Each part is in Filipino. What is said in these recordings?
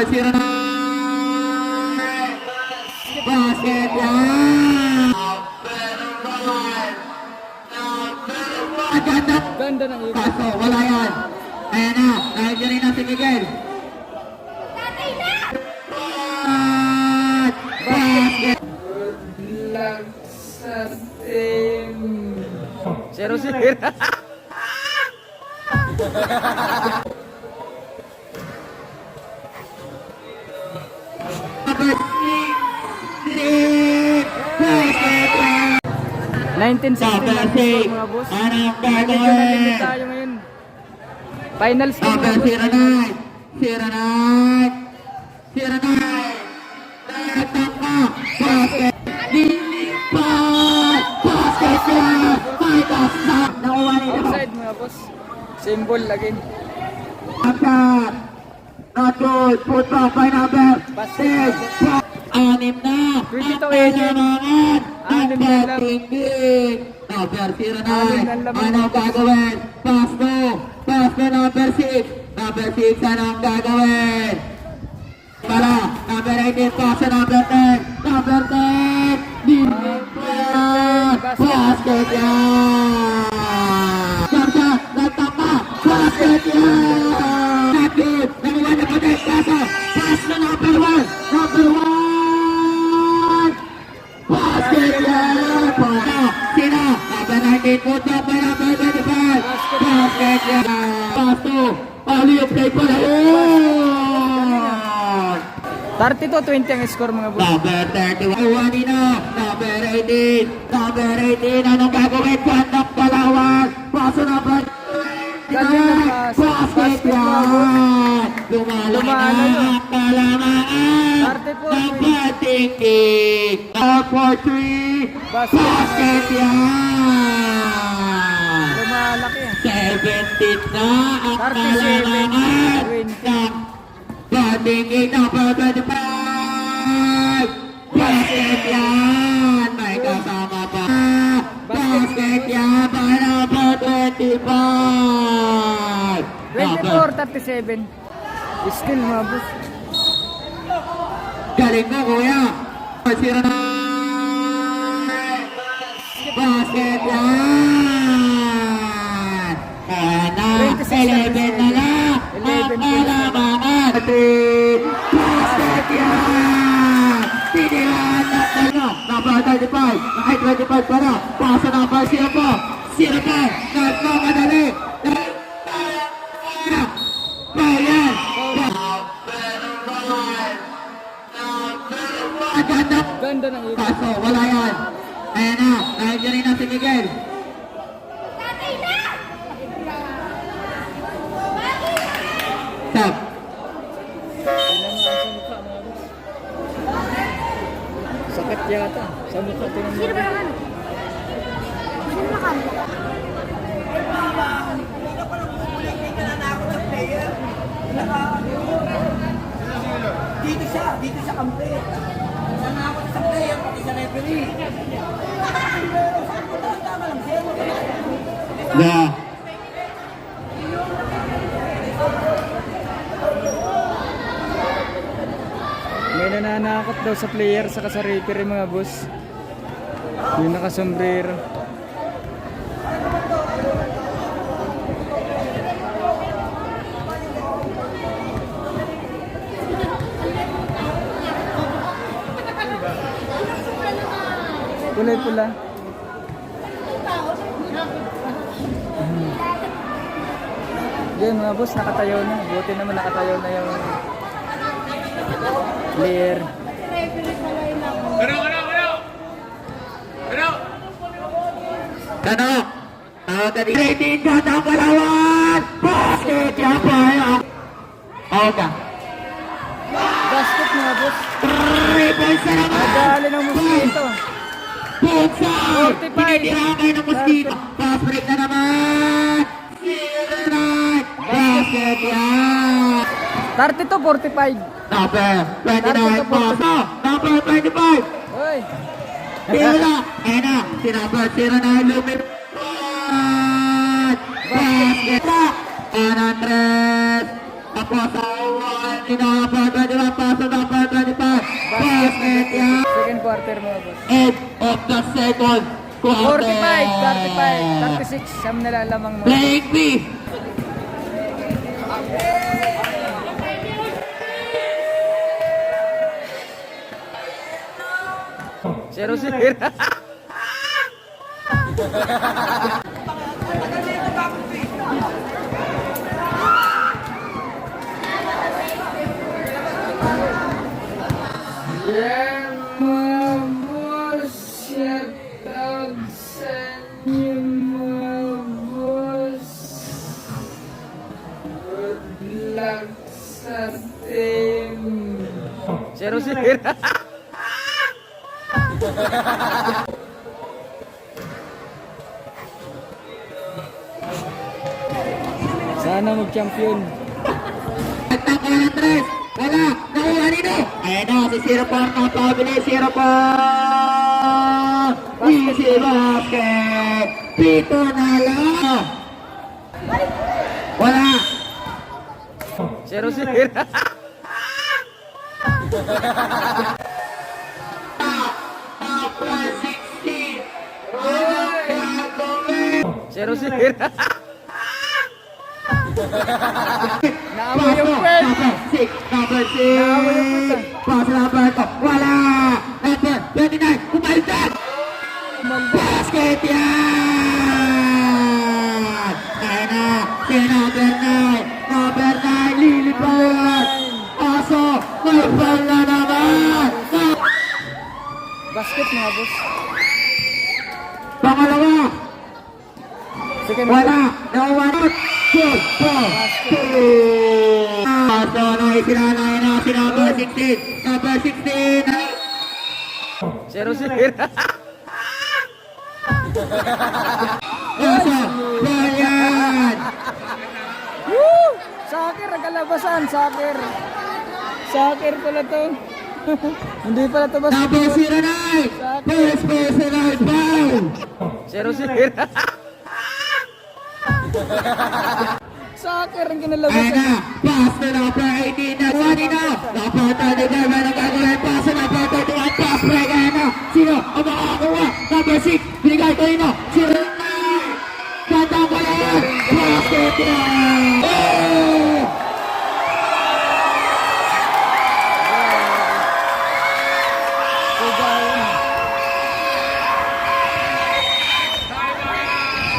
Sira na. Basket yan. Agad na. Ganda ng ito. Kaso, wala yan. Ayan na. Nandiyan na si Miguel. Basket. Lag sa team. 0-0. Number 1969 mga boss. Anong Medyo gagawin? nalilit tayo ngayon. Finals ko mga Number boss. 09. Nagtangka. Basket. Dilipat. Basket yan. May kasak. Nakuha nito. Outside mga boss. Symbol lagi. Angkat. Not good. Put back by number 6. Anim na. 20 to Ang 11. pinanangan. Ang Anim na lang. patingin. Number 09. Anim na laban. Anong gagawin? Pass mo. Pass mo number 6. Number 6. Anong gagawin? Para. Number 18. Pass sa number 10. Number 10. Dilipat. Basket yan. Sarsa. Nagtama. Basket yan. Nakit. Nakuha na pa din. Kaso. Pass na number 1. Number 1. Basket yan. Para. Sino? Number 19. Put up by number 25. Basket yan. Pass to. Alley play pa na yun. 32-20 ang score mga boss. Number 31. Juanino. Number 18. Number 18. Anong gagawin? Pandang Palawan. Paso number Galing ng pass. Basket yan. Lumalo Lumalo na yun. ang palamaan. 34. Ng patingin. 4-3. Basket yan. Lumalaki. 17 na ang 37, palamaan. 20. Ng patingin. Number 25. Basket yan. May kasama pa. Basket yan. Para pa 25. 24-37. Skill mga boss. Galing mo, kuya. Sira na. Basket yan. Kaya na. 11 na lang. Ang 11 palamaan. Basket yan. Tinilaan na tayo. Number 35. Nakay 25 para. Pasa number 0 po. 0 po. Nagmamadali. Bayan. Agad na. Ganda ng ito. Kaso, wala yan. Ayan na. Nandiyan na si Miguel. Stop. Tingnan mo ang sa mukha mga boss. Sakit yata. Sa mukha tingnan mo. Dito sa kampe. Nanakot sa player, pati sa referee. Tama lang, zero. Yeah. May nananakot daw sa player sa sa referee mga boss. Yung nakasombrero. Kulay pula. Yan mga boss, nakatayo na. Buti naman nakatayo na yung player. Kano? Rating ka ng Palawan! Basket yan po yan! Oga. Basket mga boss. 3 points na naman! Nadali ng mosquito. Bonsai! 45. Tinitirangay ng mosquito. Fast break na naman! Right! Basket yan! 32-45. Number 29 Paso! Number 25! Oy. Tira! Ayan na! Si number 09 lumipad! Basket na! 100! Tapos sa 1! Si number 25! End of the second quarter. 45, 35, 36. Siyam na lalamang mo. Playing B. Zero. Yan mga boss, shout out sa inyo mga boss. Good luck sa team. Zero. Sana mag-champion. Nagtangka ng tres. Wala. Nakuha nito. Ayan na. Si Sirapon. Napabili. Sirapon. Easy basket. Pito na lang. Wala. Zero. Number 16. Gagawin. Zero. Naamoy yung pwede. Number 6. Pass number 2. Wala. Number 29. Kumaldan. Basket yan. Ayan na. Si number 9. Number 9. Lilipad. Aso. Nagpal na naman. Basket mga boss. Pangalawa. Second Wala. Nakuha na. 4. So, naisinanay na si number 16. Number 16. Zero. Aso. Bayan. Woo! Soccer, ang kalabasan. Soccer. Soccer pala to. Hindi pala to basket. Number 09. First personal foul. Zero. Soccer ang Ayan kinalabasan. na. Pass na number 18 na. Wani na. Napata ni Derman ang gagawin. Pass na number 31. Pass break. Ayan na. Sino ang makakakuha? Number 6. Binigay ko rin. Sino? Kantang ko lang. Basket yan. Oh!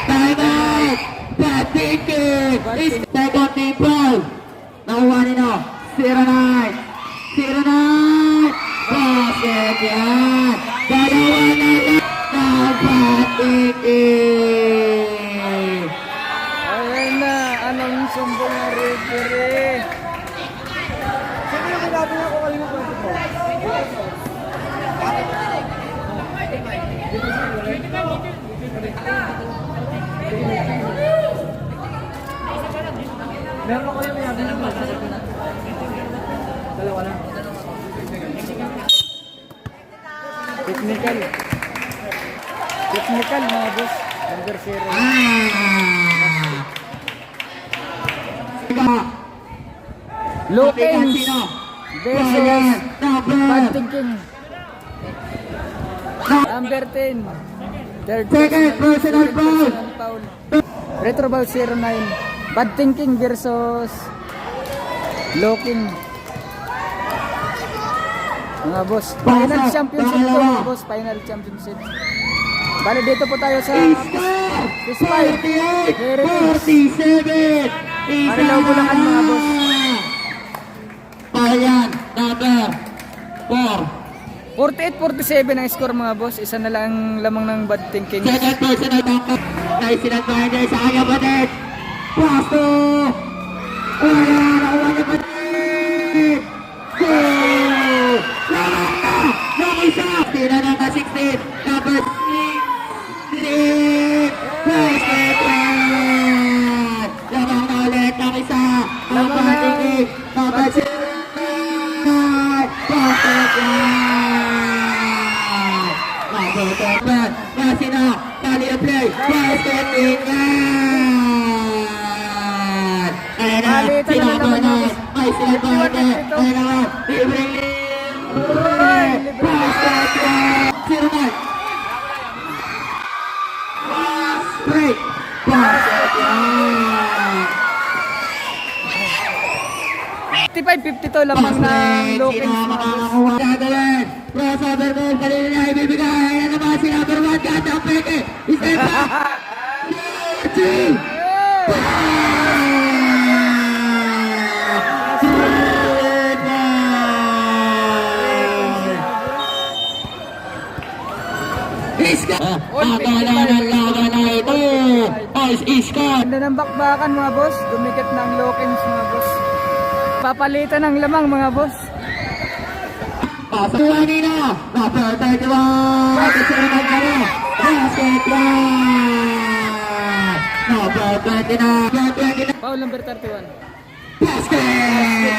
Time out! Bad thinking! It's second team foul! Nakuha nino. 09! Basket yan! Dalawa na lang na bad thinking! Ayan na. Anong sumbong ng referee? Sino yung ginagawa ko kanina po ito po? Meron ako yung mayabang na dalawa lang. Technical. Technical mga boss. Number 0. Looking. Versus bad thinking. Number 10. Third Second personal foul. foul. Retro ball 09. Bad thinking versus looking. Mga boss, final championship po mga boss, final championship. Bali dito po tayo sa Fispire Heritage. 47! Marilaw Bulacan mga boss. Payan, number 4. 48-47 ang score mga boss. Isa na lang ang lamang ng bad thinking. Second personal foul. Nice sinagbahan niya sa kanya batid. Pasto! Wala! Nakuha niya batid! Goal! Lamang na! Yung isa! Tira number 16. Number 16! Basket yan! Lamang na ulit ng isa. Number 18. Number 16. Basket yan! Number 10. Nasina! Tali ang play! Basket in yan! Ayan na! Malitan na Sinabahan naman na! yung Ay, sinabahan na! Ayan na! Libreng basket yan! 09! 55-52 lamang ng Lokins Sino mga boss. makakakuha? Gagawin. Crossover move. Kanina niya ibibigay. Ayan naman si number 1. Ganda ang peke. Step back. 3. Iska! Akala ng laban na ito. Iska! Ganda ng bakbakan mga boss. Dumikit ng Lokins mga boss. Papalitan ng lamang mga boss. Pasuwa nila. Number 31. Kasi naman kami. Basket one. Number 29. Foul number 31. Basket!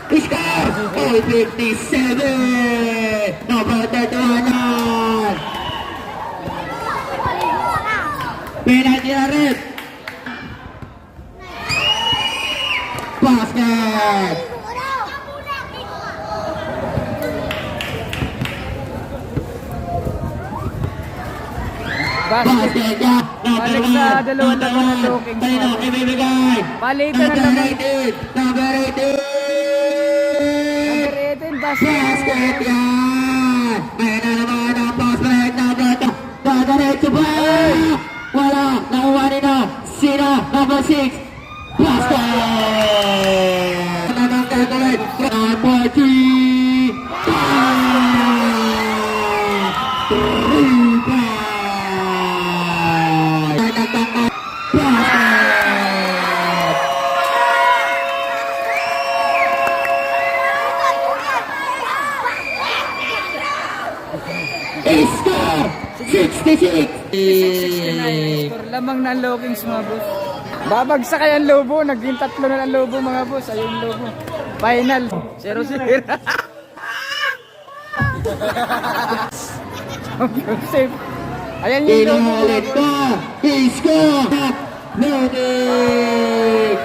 Score! 857! Number 31! Penalty na rin! Basket! Basket. Basket niya! Number Balik 1! sa dalawang laban ng Lokins. Kanino ibibigay? Palitan ng Number laban. 18! Number 18! Number 18, basket. Basket yan! Ayan na naman ang post break number 2. Dadaretso ba? Wala! Nakuha nila. Sino? Number 6. Basket! Ano nang gagawin? Number 3. Rebound! Nagtangkat. Basket! Score! 66! 69 score lamang ng Lokins mga boss. Babagsak kaya ang Lobo, naging 3 na ang Lobo mga boss. Ayun Lobo. Final 0-0. Championship. Ayan yung Lobo. Inulit ko! Score! Lunik!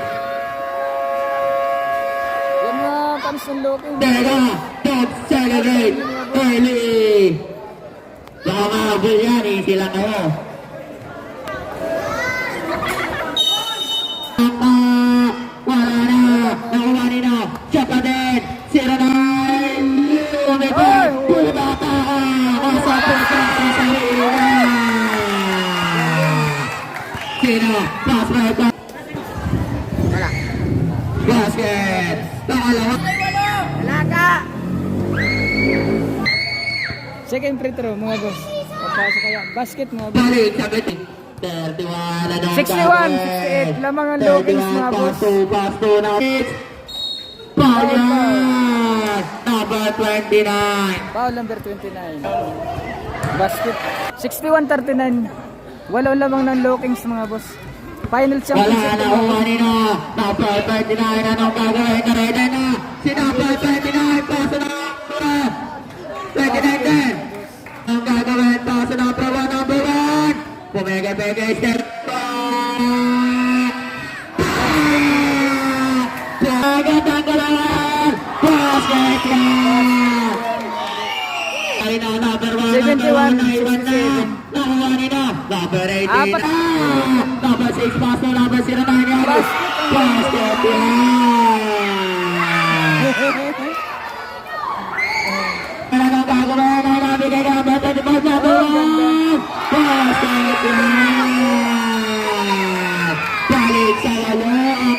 Yan mga fans ng Lokins. Teka! Don't celebrate! Early! Baka makabul yan, easy lang kayo. Wala na! Nakuha nila! Shot pa din! 0-9! Umipin! Bumata ka! Asa po sa sarili na! Sino? Pass right back! Basket! Nakalawa! Second free throw mga boss. Papasok kaya. Basket mga boss. Balik sa bitin! 31 na daw 61, 68 lamang ang Lokins mga boss. Pass to na Payan! Number 29! Foul number 29. Basket. 61-39. Wala lamang ng Lokins mga boss. Final Wala championship. na umani na! Number 29! Anong gagawin? Nareda na! Si number 29! Paso na! 29 din! Ang gagawin? Paso na! Number 1! Pumege-pege! Step back! Agad ang galawan! Basket yan! Ay na, number 1, 71, naiwan na! 67. Nakuha nila! Number 18 Apat. na! Number 6, pass to number 09 yan! Basket. Basket yan! Talagang gagawin na namin kay number 25 na buwan! Basket yan! Balik sa lalo ang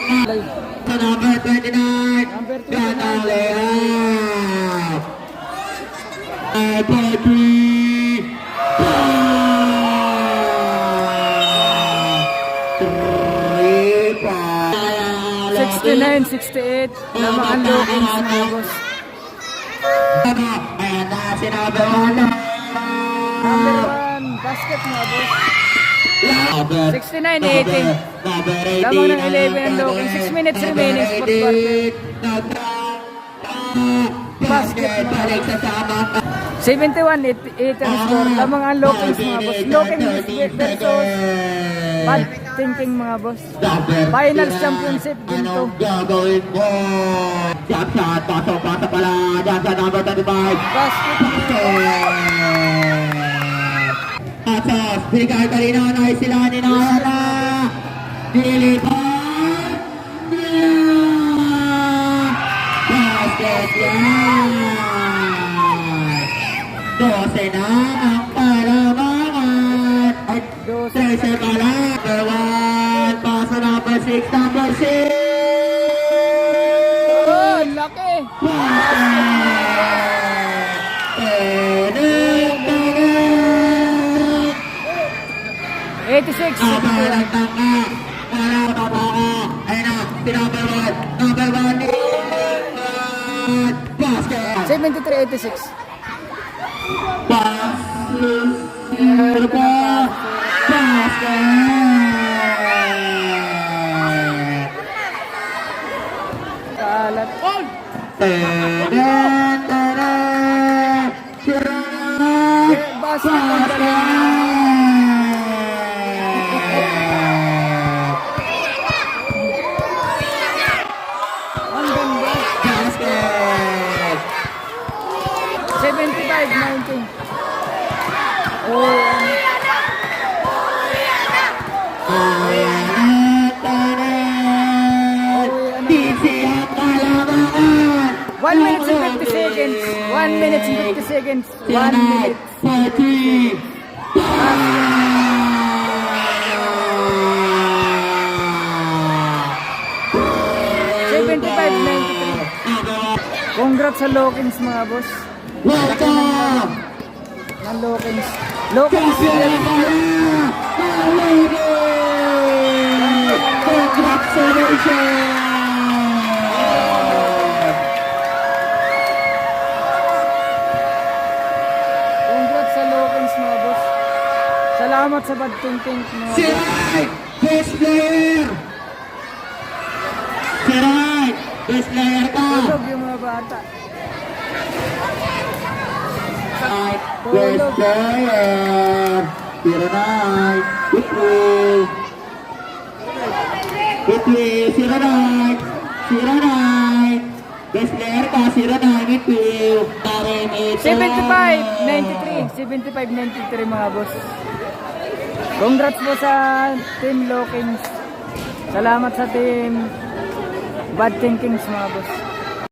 sa number 29, Number 29. Ganang layup. Number 3, 69-68 lamang ang Lokins mga boss. Ayan na si number 1 na. Number 1, basket mga boss. 69-18. Number 18. Lamang ng 11 ang Lokins. 6 minutes remaining, fourth quarter. Basket balik sa tamang 71-8 ang score. Lamang ang Lokins mga boss. Lokins versus Bad Thinking mga boss. Finals championship game to. Anong gagawin mo? Jump shot, pasok pala. Dyan sa number 35. Basket. Atas, bigay kanina na sila ni Nara. Dilipan. yan! 12 na ang kalamangan! Ay, 13 pa lang! Number 1, pasa number 6, number 6! Oh, laki! Number 86. basket. 73-86. Kalat. Ang ganda. 75-19. Oh, One minute and 50 seconds. 1 minute and 50 seconds. 1 minute. 75-93. Congrats sa Lokins mga boss. Welcome! Ng Lokins. Lokins. Congrats sa Lokins mga boss. Salamat sa badting-ting mga boss. Siray! Best player! Siray! Best player ka! Tulog yung mga bata. Best player! Siray! Pitwi! Siray! Siray! Best player ka! Siray! Pitwi! 75-93. 75-93 mga boss. Congrats po sa Team Lokins. Salamat sa Team Bad Thinkings mga boss.